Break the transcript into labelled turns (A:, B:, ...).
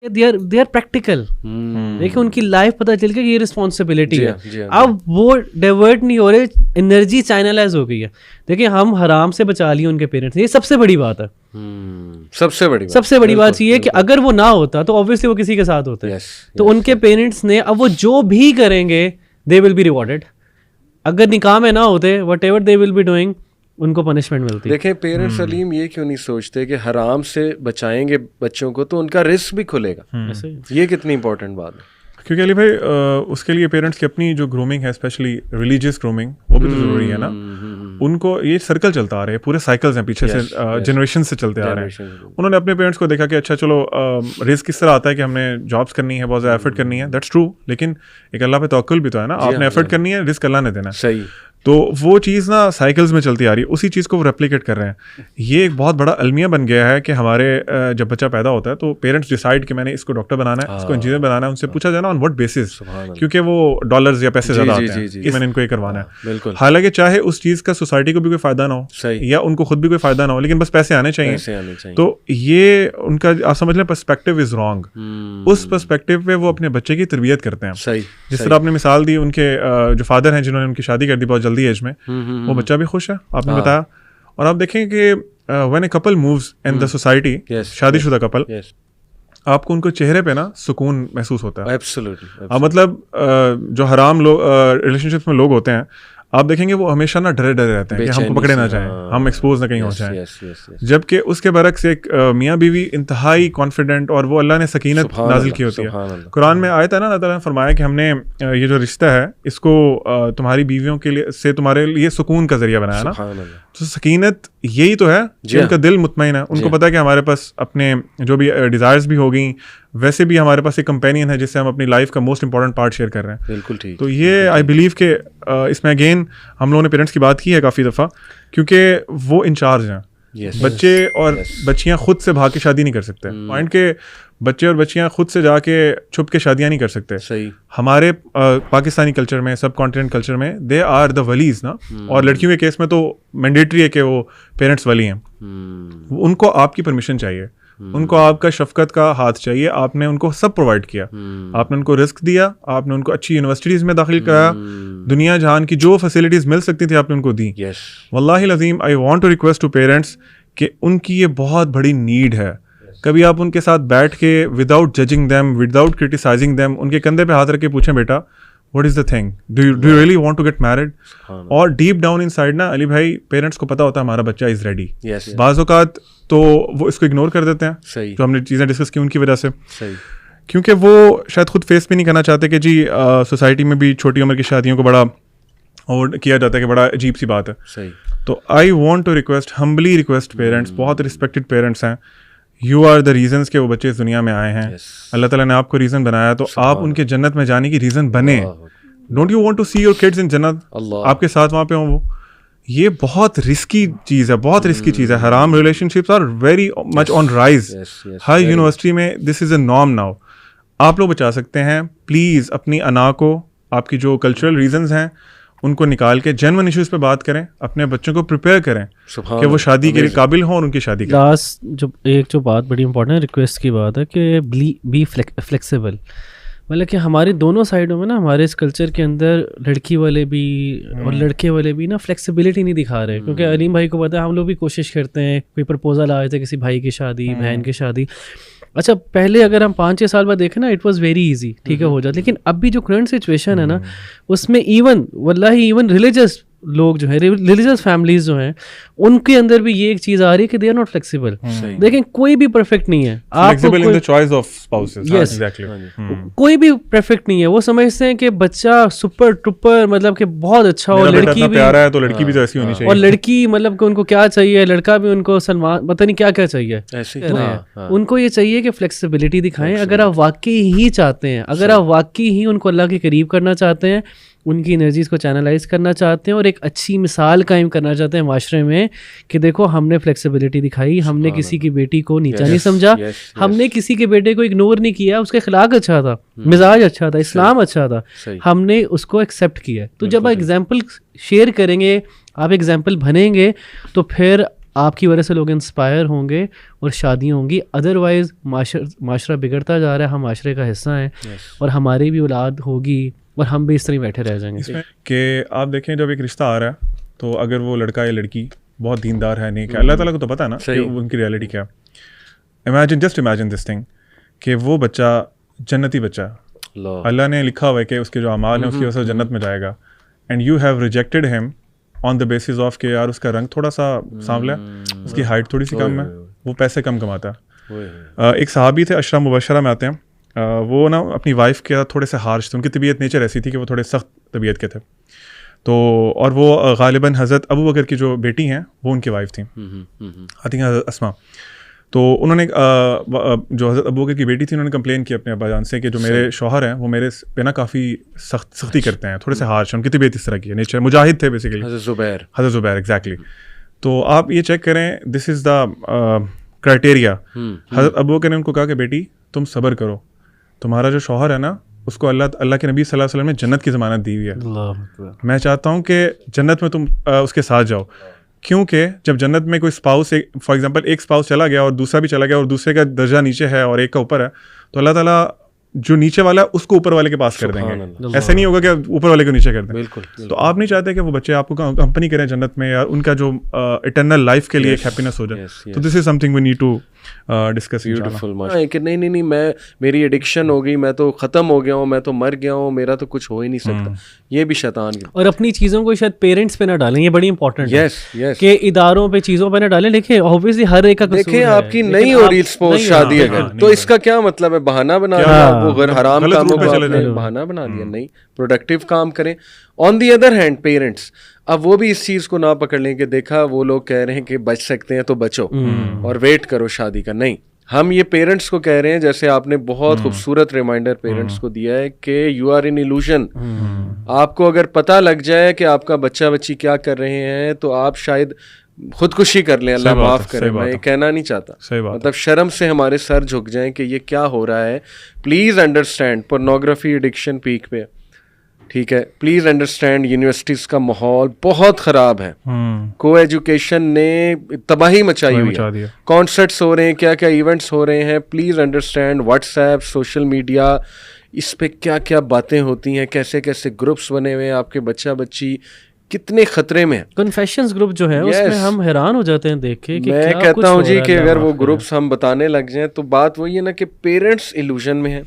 A: They are practical. دیکھیں ان کی life پتہ چل کے یہ رسپانسبلٹی ہے. اب وہ ڈائیورٹ نہیں ہو رہے, انرجی چینلائز ہو گئی ہے. دیکھیں ہم حرام سے بچا لیے ان کے پیرنٹس, یہ سب سے بڑی بات ہے. سب سے بڑی بات یہ ہے کہ اگر وہ نہ ہوتا تو obviously وہ کسی کے ساتھ ہوتا ہے. تو ان کے پیرنٹس نے اب وہ جو بھی کریں گے دے ول بی ریوارڈیڈ. اگر نکاح میں نہ ہوتے whatever they will be doing, ان کو پنشمنٹ ملتی.
B: دیکھیں پیرنٹس علیم یہ کیوں نہیں سوچتے کہ حرام سے بچائیں گے بچوں کو تو ان کا رزق بھی کھلے گا. یہ کتنی امپورٹنٹ بات ہے.
C: کیونکہ علی بھائی اس کے لیے پیرنٹس کی اپنی جو گرومنگ ہے, اسپیشلی ریلیجیس گرومنگ, وہ بھی تو ضروری ہے نا. ان کو یہ سرکل چلتا آ رہا ہے, پورے سائیکلز ہیں پیچھے سے, جنریشن سے چلتے آ رہے ہیں. انہوں نے اپنے پیرنٹس کو دیکھا کہ اچھا چلو رزق کس طرح آتا ہے کہ ہم نے جابس کرنی ہے, بہت زیادہ ایفرٹ کرنی ہے. دیٹس ٹرو, لیکن ایک اللہ پہ توکل بھی تو ہے نا. آپ نے ایفرٹ کرنی ہے, رزق اللہ نے دینا ہے.
B: صحیح.
C: تو وہ چیز نا سائیکلز میں چلتی آ رہی ہے, اسی چیز کو وہ ریپلیکیٹ کر رہے ہیں. یہ ایک بہت بڑا المیہ بن گیا ہے کہ ہمارے جب بچہ پیدا ہوتا ہے تو پیرنٹس ڈیسائڈ کہ میں نے اس کو ڈاکٹر بنانا ہے, اس کو انجینئر بنانا ہے. ان سے پوچھا جائے نا آن وٹ بیسس, کیونکہ وہ ڈالرز یا پیسے زیادہ آتے ہیں کہ میں نے ان کو یہ کروانا ہے. حالانکہ چاہے اس چیز کا سوسائٹی کو بھی کوئی فائدہ نہ ہو یا ان کو خود بھی کوئی فائدہ نہ ہو, لیکن بس پیسے آنے چاہیے. تو یہ ان کا آپ سمجھ لیں پرسپیکٹیو از رانگ. اس پرسپیکٹیو پہ وہ اپنے بچے کی تربیت کرتے ہیں. جس طرح آپ نے مثال دی, ان کے جو فادر ہیں جنہوں نے ان کی شادی کر دی بہت جلدی ایج میں, وہ بچہ بھی خوش ہے, آپ نے بتایا. اور آپ دیکھیں کہ when a couple moves in the society, شادی شدہ کپل, آپ کو ان کو چہرے پہ نا سکون محسوس ہوتا ہے. مطلب جو حرام لوگ ریلیشن شپس میں لوگ ہوتے ہیں, آپ دیکھیں گے وہ ہمیشہ نا ڈرے ڈرے رہتے ہیں کہ ہم کو پکڑے نہ جائیں, ہم ایکسپوز نہ کہیں ہو جائیں. جبکہ اس کے برعکس ایک میاں بیوی انتہائی کانفیڈنٹ, اور وہ اللہ نے سکینت نازل کی ہوتی ہے. قرآن میں آیت ہے نا, اللہ تعالیٰ نے فرمایا کہ ہم نے یہ جو رشتہ ہے اس کو تمہاری بیویوں کے لیے سے تمہارے لیے سکون کا ذریعہ بنایا نا. تو سکینت یہی تو ہے کہ ان کا دل مطمئن ہے, ان کو پتا ہے کہ ہمارے پاس اپنے جو بھی ڈیزائرز بھی ہو گئیں, ویسے بھی ہمارے پاس ایک کمپینین ہے جس سے ہم اپنی لائف کا موسٹ امپورٹنٹ پارٹ شیئر کر رہے ہیں.
B: بالکل ٹھیک.
C: تو یہ آئی بلیو کہ اس میں اگین ہم لوگوں نے پیرنٹس کی بات کی ہے کافی دفعہ, کیونکہ وہ انچارج ہیں. بچے اور بچیاں خود سے بھاگ کے شادی نہیں کر سکتے. پوائنٹ کہ بچے اور بچیاں خود سے جا کے چھپ کے شادیاں نہیں کر سکتے.
B: صحیح.
C: ہمارے پاکستانی کلچر میں, سب کانٹیننٹ کلچر میں, دے آر دا ولیز نا. اور لڑکیوں کے کیس میں تو مینڈیٹری ہے کہ وہ پیرنٹس ولی ہیں. ان کو آپ کی پرمیشن چاہیے, ان کو آپ کا شفقت کا ہاتھ چاہیے. آپ نے ان کو سب پرووائڈ کیا, آپ نے ان کو رزق دیا, آپ نے ان کو اچھی یونیورسٹیز میں داخل کرایا, دنیا جہان کی جو فیسلٹیز مل سکتی تھی آپ نے ان کو دی. واللہ العظیم I want to request to parents کہ ان کی یہ بہت بڑی نیڈ ہے. کبھی آپ ان کے ساتھ بیٹھ کے without judging them, without criticising them, ان کے کندھے پہ ہاتھ رکھ کے پوچھیں بیٹا what is the thing, do you really want to get married. اور ڈیپ ڈاؤن ان سائڈ نا علی بھائی پیرنٹس کو پتا ہوتا ہے ہمارا بچہ از ریڈی. بعض اوقات تو وہ اس کو اگنور کر دیتے ہیں, جو ہم نے چیزیں ڈسکس کی ان کی وجہ سے, کیونکہ وہ شاید خود فیس بھی نہیں کرنا چاہتے کہ جی سوسائٹی میں بھی چھوٹی عمر کی شادیوں کو بڑا اور کیا جاتا ہے کہ بڑا عجیب سی بات ہے. تو I want to request, humbly request, parents بہت رسپیکٹڈ پیرنٹس ہیں, یو آر دا ریزنس کہ وہ بچے اس دنیا میں آئے ہیں. اللہ تعالیٰ نے آپ کو ریزن بنایا, تو آپ ان کے جنت میں جانے کی ریزن بنے. Don't you want to see your kids in jannat, آپ کے ساتھ وہاں پہ ہوں وہ. یہ بہت رسکی چیز ہے, بہت رسکی چیز ہے. حرام relationships are very much on rise. ہر یونیورسٹی میں this is a norm now. آپ لوگ بچا سکتے ہیں. پلیز اپنی انا کو, آپ کی جو کلچرل ریزنز ہیں ان کو نکال کے جینوئن ایشوز پہ بات کریں, اپنے بچوں کو پریپیئر کریں کہ وہ شادی کے لیے قابل ہوں اور ان کی شادی کریں.
A: لاسٹ جو بات بڑی امپورٹنٹ ریکویسٹ کی بات ہے کہ بی فلیکسیبل. مطلب کہ ہماری دونوں سائڈوں میں نا, ہمارے اس کلچر کے اندر لڑکی والے بھی اور لڑکے والے بھی نا فلیکسیبلٹی نہیں دکھا رہے. کیونکہ علیم بھائی کو پتہ ہے, ہم لوگ بھی کوشش کرتے ہیں, کوئی پرپوزل آئے تھے کسی بھائی کی شادی, بہن کی شادی. اچھا پہلے اگر ہم 5-6 سال بعد دیکھیں نا, اٹ واز ویری ایزی, ٹھیک ہے ہو جاتا. لیکن اب بھی جو کرنٹ سچویشن ہے نا, اس میں ایون ریلیجس لوگ جو ہیں, ریلیجس فیملیز جو ہیں, ان کے اندر بھی یہ ایک چیز آ رہی ہے کہ دے آر ناٹ فلیکسیبل. دیکھیں کوئی بھی پرفیکٹ نہیں ہے, کوئی بھی پرفیکٹ نہیں ہے. وہ سمجھتے ہیں کہ بچہ سپر ٹپر مطلب کہ بہت اچھا ہو, لڑکی بھی پیارا ہے تو لڑکی بھی تو ایسی ہونی چاہیے, اور لڑکی مطلب کہ ان کو کیا چاہیے, لڑکا بھی ان کو سلمان پتہ نہیں کیا کیا چاہیے. ان کو یہ چاہیے کہ فلیکسیبلٹی دکھائیں. اگر آپ واقعی ہی چاہتے ہیں, اگر آپ واقعی ہی ان کو اللہ کے قریب کرنا چاہتے ہیں, ان کی انرجیز کو چینلائز کرنا چاہتے ہیں, اور ایک اچھی مثال قائم کرنا چاہتے ہیں معاشرے میں کہ دیکھو ہم نے فلیکسیبلٹی دکھائی, ہم نے کسی کی بیٹی کو نیچا نہیں سمجھا, ہم نے کسی کے بیٹے کو اگنور نہیں کیا, اس کا اخلاق اچھا تھا, مزاج اچھا تھا, اسلام اچھا تھا, ہم نے اس کو ایکسیپٹ کیا. تو جب آپ ایگزامپل شیئر کریں گے, آپ ایگزامپل بنیں گے, تو پھر آپ کی وجہ سے لوگ انسپائر ہوں گے اور شادیاں ہوں گی. ادروائز معاشرہ بگڑتا جا رہا ہے, ہم معاشرے کا حصہ ہیں اور ہماری بھی اولاد ہوگی اور ہم بھی اس طرح بیٹھے رہ جائیں گے.
C: کہ آپ دیکھیں جب ایک رشتہ آ رہا ہے تو اگر وہ لڑکا یا لڑکی بہت دیندار ہے, نیک ہے, اللہ تعالیٰ کو تو پتہ ہے نا کہ ان کی ریئلٹی کیا. جسٹ امیجن دس تھنگ کہ وہ بچہ جنتی بچہ, اللہ نے لکھا ہوا ہے کہ اس کے جو اعمال ہیں اس کی وجہ سے جنت میں جائے گا, اینڈ یو ہیو ریجیکٹڈ ہم آن دا بیسس آف کہ یار اس کا رنگ تھوڑا سا سانولا ہے, اس کی ہائٹ تھوڑی سی کم ہے, وہ پیسے کم کماتا ہے. ایک صحابی تھے, عشرہ مبشرہ میں آتے ہیں, وہ نا اپنی وائف کے تھوڑے سے ہارش تھے, ان کی طبیعت نیچر ایسی تھی کہ وہ تھوڑے سخت طبیعت کے تھے. تو اور وہ غالباً حضرت ابو بکر کی جو بیٹی ہیں وہ ان کی وائف تھیں, آئی تھنک حضرت اسما. تو انہوں نے جو حضرت ابو بکر کی بیٹی تھی انہوں نے کمپلین کی اپنے ابا جان سے کہ جو میرے شوہر ہیں وہ میرے پہ نا کافی سختی کرتے ہیں, تھوڑے سے ہارش ہیں, ان کی طبیعت اس طرح کی ہے, نیچر مجاہد تھے بیسیکلی, حضرت زبیر ایگزیکٹلی. تو آپ یہ چیک کریں, دس از دا کرائٹیریا. حضرت ابو بکر نے ان کو کہا کہ بیٹی تم صبر کرو, تمہارا جو شوہر ہے نا اس کو اللہ کے نبی صلی اللہ علیہ وسلم نے جنت کی ضمانت دی ہوئی ہے, میں چاہتا ہوں کہ جنت میں تم اس کے ساتھ جاؤ. کیونکہ جب جنت میں کوئی اسپاؤس, فار ایگزامپل ایک اسپاؤس چلا گیا اور دوسرا بھی چلا گیا اور دوسرے کا درجہ نیچے ہے اور ایک کا اوپر ہے, تو اللہ تعالیٰ جو نیچے والا ہے اس کو اوپر والے کے پاس کر دیں گے. ایسا نہیں ہوگا کہ اوپر والے کو نیچے کر دیں. تو آپ نہیں چاہتے کہ وہ بچے آپ کو کمپنی کریں جنت میں, یا ان کا جو اٹرنل لائف کے لیے ایک ہیپینس ہو جائے. تو this is something we need to discuss.
B: کہ نہیں میری ایڈکشن ہو گئی, میں تو ختم ہو گیا ہوں, میں تو مر گیا ہوں, میرا تو کچھ ہو ہی نہیں سکتا. یہ بھی شیطان کی.
A: اور اپنی چیزوں کو شاید پیرنٹس پہ نہ ڈالیں, یہ بڑی امپورٹنٹ ہے کہ اداروں پہ چیزوں پہ نہ ڈالیں. دیکھیں اوبویسلی ہر ایک کا
B: دیکھیں آپ کی نہیں ہو رہی اسپوز شادی اگر, تو اس کا کیا مطلب ہے؟ بہانہ بنا دیا, وہ غیر حرام کاموں کا بہانہ بنا دیا. نہیں, پروڈکٹیو کام کریں. آن دی ادر ہینڈ پیرنٹس اب وہ بھی اس چیز کو نہ پکڑ لیں کہ دیکھا وہ لوگ کہہ رہے ہیں کہ بچ سکتے ہیں تو بچو اور ویٹ کرو شادی کا. نہیں, ہم یہ پیرنٹس کو کہہ رہے ہیں, جیسے آپ نے بہت خوبصورت ریمائنڈر پیرنٹس کو دیا ہے کہ یو آر ان ایلوژن. آپ کو اگر پتہ لگ جائے کہ آپ کا بچہ بچی کیا کر رہے ہیں تو آپ شاید خودکشی کر لیں, اللہ معاف کرے. میں یہ کہنا نہیں چاہتا, مطلب شرم سے ہمارے سر جھک جائیں کہ یہ کیا ہو رہا ہے. Please understand pornography addiction peak پہ, ٹھیک ہے, پلیز انڈرسٹینڈ یونیورسٹیز کا ماحول بہت خراب ہے, کو ایجوکیشن نے تباہی مچائی ہوئی ہے, کانسرٹس ہو رہے ہیں, کیا کیا ایونٹس ہو رہے ہیں. Please understand WhatsApp, social media, اس پہ کیا کیا باتیں ہوتی ہیں, کیسے کیسے گروپس بنے ہوئے ہیں, آپ کے بچہ بچی کتنے خطرے میں.
A: کنفیشنز گروپ جو ہے اس میں ہم حیران ہو جاتے ہیں دیکھ کے.
B: میں کہتا ہوں جی کہ اگر وہ گروپس ہم بتانے لگ جائیں تو بات وہی ہے نا کہ پیرنٹس ایلوژن میں ہیں.